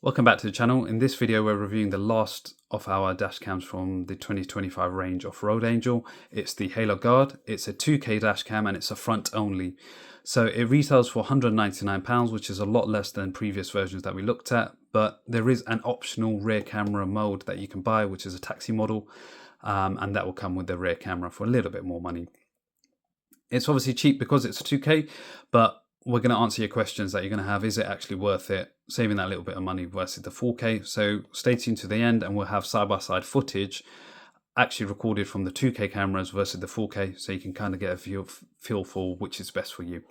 Welcome back to the channel. In this video we're reviewing the last of our dash cams from the 2025 range of Road Angel. It's the Halo Guard. It's a 2K dash cam and it's a front only. So it retails for £199, which is a lot less than previous versions that we looked at, but there is an optional rear camera mode that you can buy, which is a taxi model, and that will come with the rear camera for a little bit more money. It's obviously cheap because it's a 2K, but we're going to answer your questions that you're going to have. Is it actually worth it, saving that little bit of money versus the 4K? So stay tuned to the end and we'll have side-by-side footage actually recorded from the 2K cameras versus the 4K, so you can kind of get a feel for which is best for you.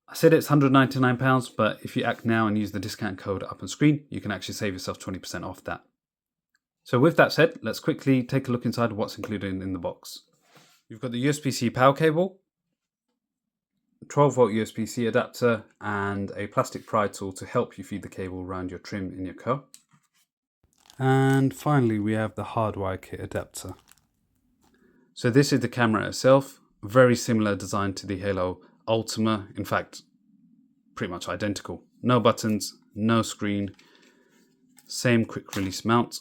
I said it's £199, but if you act now and use the discount code up on screen, you can actually save yourself 20% off that. So with that said, let's quickly take a look inside what's included in the box. You've got the USB-C power cable, 12-volt USB-C adapter, and a plastic pry tool to help you feed the cable around your trim in your car. And finally we have the hardwire kit adapter. So this is the camera itself, very similar design to the Halo Ultima, in fact pretty much identical. No buttons, no screen, same quick release mount,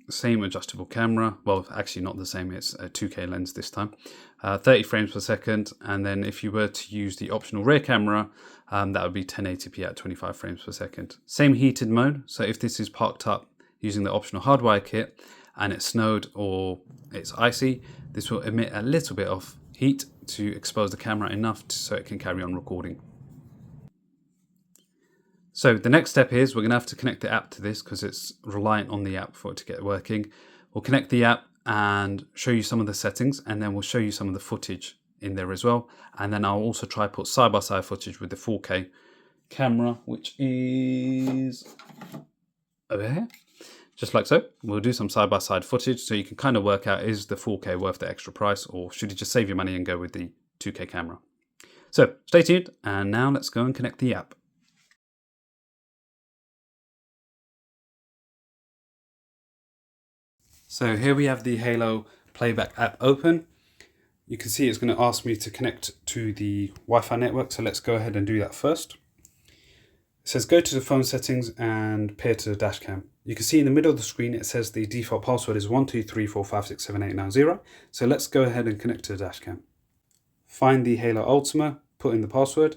same adjustable camera. Well, actually not the same, it's a 2K lens this time. 30 frames per second, and then if you were to use the optional rear camera, that would be 1080p at 25 frames per second. Same heated mode, so if this is parked up using the optional hardwire kit and it's snowed or it's icy, this will emit a little bit of heat to expose the camera enough so it can carry on recording. So the next step is we're going to have to connect the app to this because it's reliant on the app for it to get working. We'll connect the app and show you some of the settings, and then we'll show you some of the footage in there as well. And then I'll also try put side-by-side footage with the 4K camera, which is over here, just like so. We'll do some side-by-side footage so you can kind of work out, is the 4K worth the extra price, or should you just save your money and go with the 2K camera? So stay tuned, and now let's go and connect the app. So here we have the Halo Playback app open. You can see it's going to ask me to connect to the Wi-Fi network, so let's go ahead and do that first. It says go to the phone settings and pair to the Dashcam. You can see in the middle of the screen it says the default password is 1234567890. So let's go ahead and connect to the Dashcam. Find the Halo Ultima, put in the password.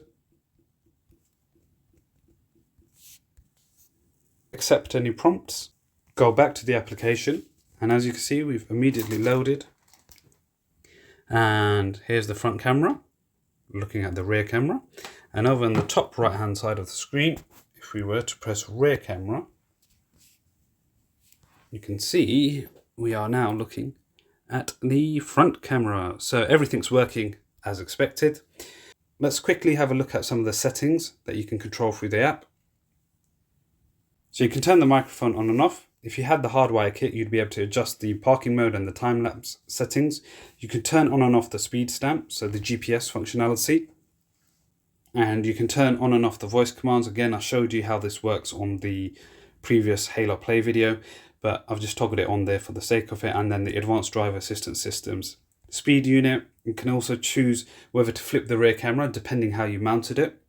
Accept any prompts. Go back to the application. And as you can see, we've immediately loaded. And here's the front camera, looking at the rear camera. And over on the top right hand side of the screen, if we were to press rear camera, you can see we are now looking at the front camera. So everything's working as expected. Let's quickly have a look at some of the settings that you can control through the app. So you can turn the microphone on and off. If you had the hardwire kit, you'd be able to adjust the parking mode and the time-lapse settings. You can turn on and off the speed stamp, so the GPS functionality. And you can turn on and off the voice commands. Again, I showed you how this works on the previous Halo Play video, but I've just toggled it on there for the sake of it. And then the advanced driver assistance systems. Speed unit, you can also choose whether to flip the rear camera, depending how you mounted it.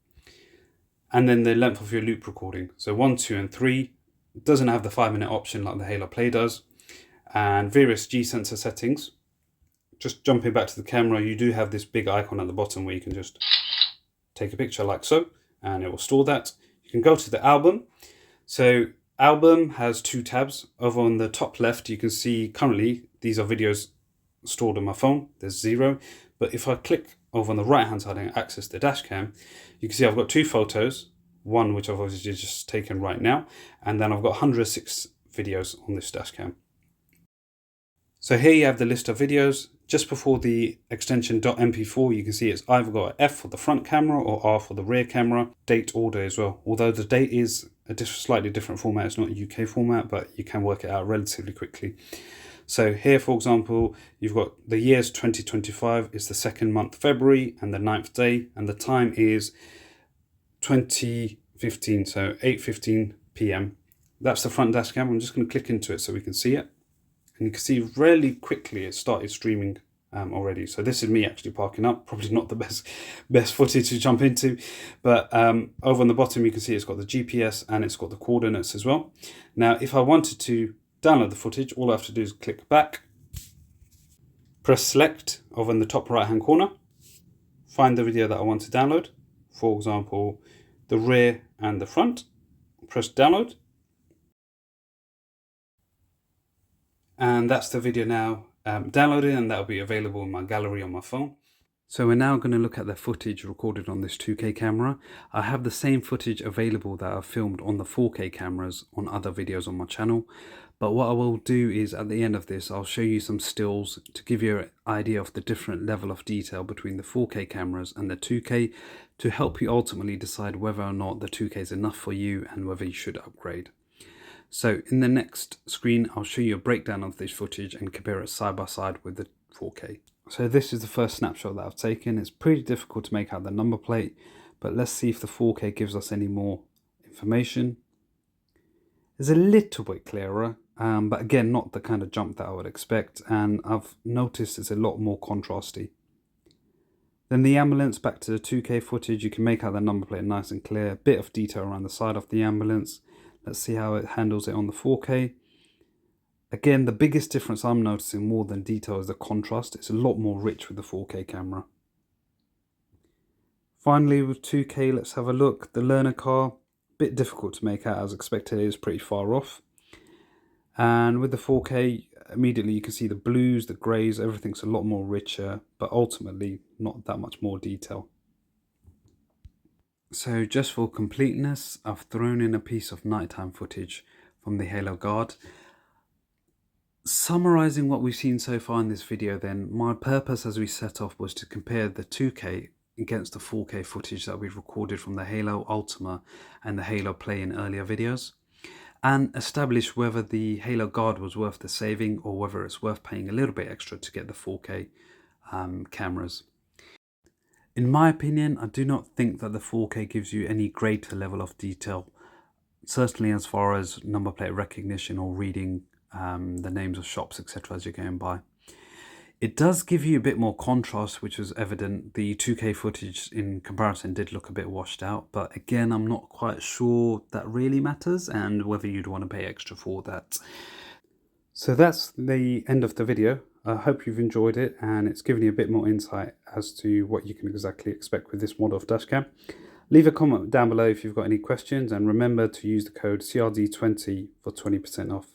And then the length of your loop recording. So 1, 2, and 3. It doesn't have the 5-minute option like the Halo Play does. And various G-sensor settings. Just jumping back to the camera, you do have this big icon at the bottom where you can just take a picture like so, and it will store that. You can go to the album. So album has 2 tabs. Over on the top left, you can see currently these are videos stored on my phone. There's 0. But if I click over on the right hand side and access the Dashcam, you can see I've got 2 photos. One which I've obviously just taken right now, and then I've got 106 videos on this Dashcam. So here you have the list of videos. Just before the extension .mp4, you can see it's either got an F for the front camera or R for the rear camera. Date order as well, although the date is a slightly different format. It's not a UK format, but you can work it out relatively quickly. So here, for example, you've got the year's 2025 is the 2nd month February and the 9th day, and the time is 2015, so 8:15 p.m. That's the front Dashcam. I'm just going to click into it so we can see it. And you can see really quickly it started streaming already. So this is me actually parking up, probably not the best footage to jump into, but over on the bottom you can see it's got the GPS and it's got the coordinates as well. Now if I wanted to download the footage, all I have to do is click back, press select over in the top right hand corner, find the video that I want to download, for example the rear and the front, press download, and that's the video now downloaded, and that'll be available in my gallery on my phone. So we're now going to look at the footage recorded on this 2K camera. I have the same footage available that I've filmed on the 4K cameras on other videos on my channel. But what I will do is at the end of this, I'll show you some stills to give you an idea of the different level of detail between the 4K cameras and the 2K to help you ultimately decide whether or not the 2K is enough for you and whether you should upgrade. So in the next screen, I'll show you a breakdown of this footage and compare it side by side with the 4K. So this is the first snapshot that I've taken. It's pretty difficult to make out the number plate, but let's see if the 4K gives us any more information. It's a little bit clearer, but again, not the kind of jump that I would expect. And I've noticed it's a lot more contrasty. Then the ambulance, back to the 2K footage, you can make out the number plate nice and clear. A bit of detail around the side of the ambulance. Let's see how it handles it on the 4K. Again, the biggest difference I'm noticing more than detail is the contrast. It's a lot more rich with the 4K camera. Finally, with 2K, let's have a look. The learner car, a bit difficult to make out as expected. It is pretty far off. And with the 4K, immediately you can see the blues, the greys, everything's a lot more richer, but ultimately not that much more detail. So just for completeness, I've thrown in a piece of nighttime footage from the Halo Guard. Summarizing what we've seen so far in this video then, my purpose as we set off was to compare the 2K against the 4K footage that we've recorded from the Halo Ultima and the Halo Play in earlier videos, and establish whether the Halo Guard was worth the saving or whether it's worth paying a little bit extra to get the 4K cameras. In my opinion, I do not think that the 4K gives you any greater level of detail, certainly as far as number plate recognition or reading the names of shops, etc. as you're going by. It does give you a bit more contrast, which was evident. The 2K footage in comparison did look a bit washed out, but again, I'm not quite sure that really matters and whether you'd want to pay extra for that. So that's the end of the video. I hope you've enjoyed it and it's given you a bit more insight as to what you can exactly expect with this model of Dashcam. Leave a comment down below if you've got any questions, and remember to use the code CRD20 for 20% off.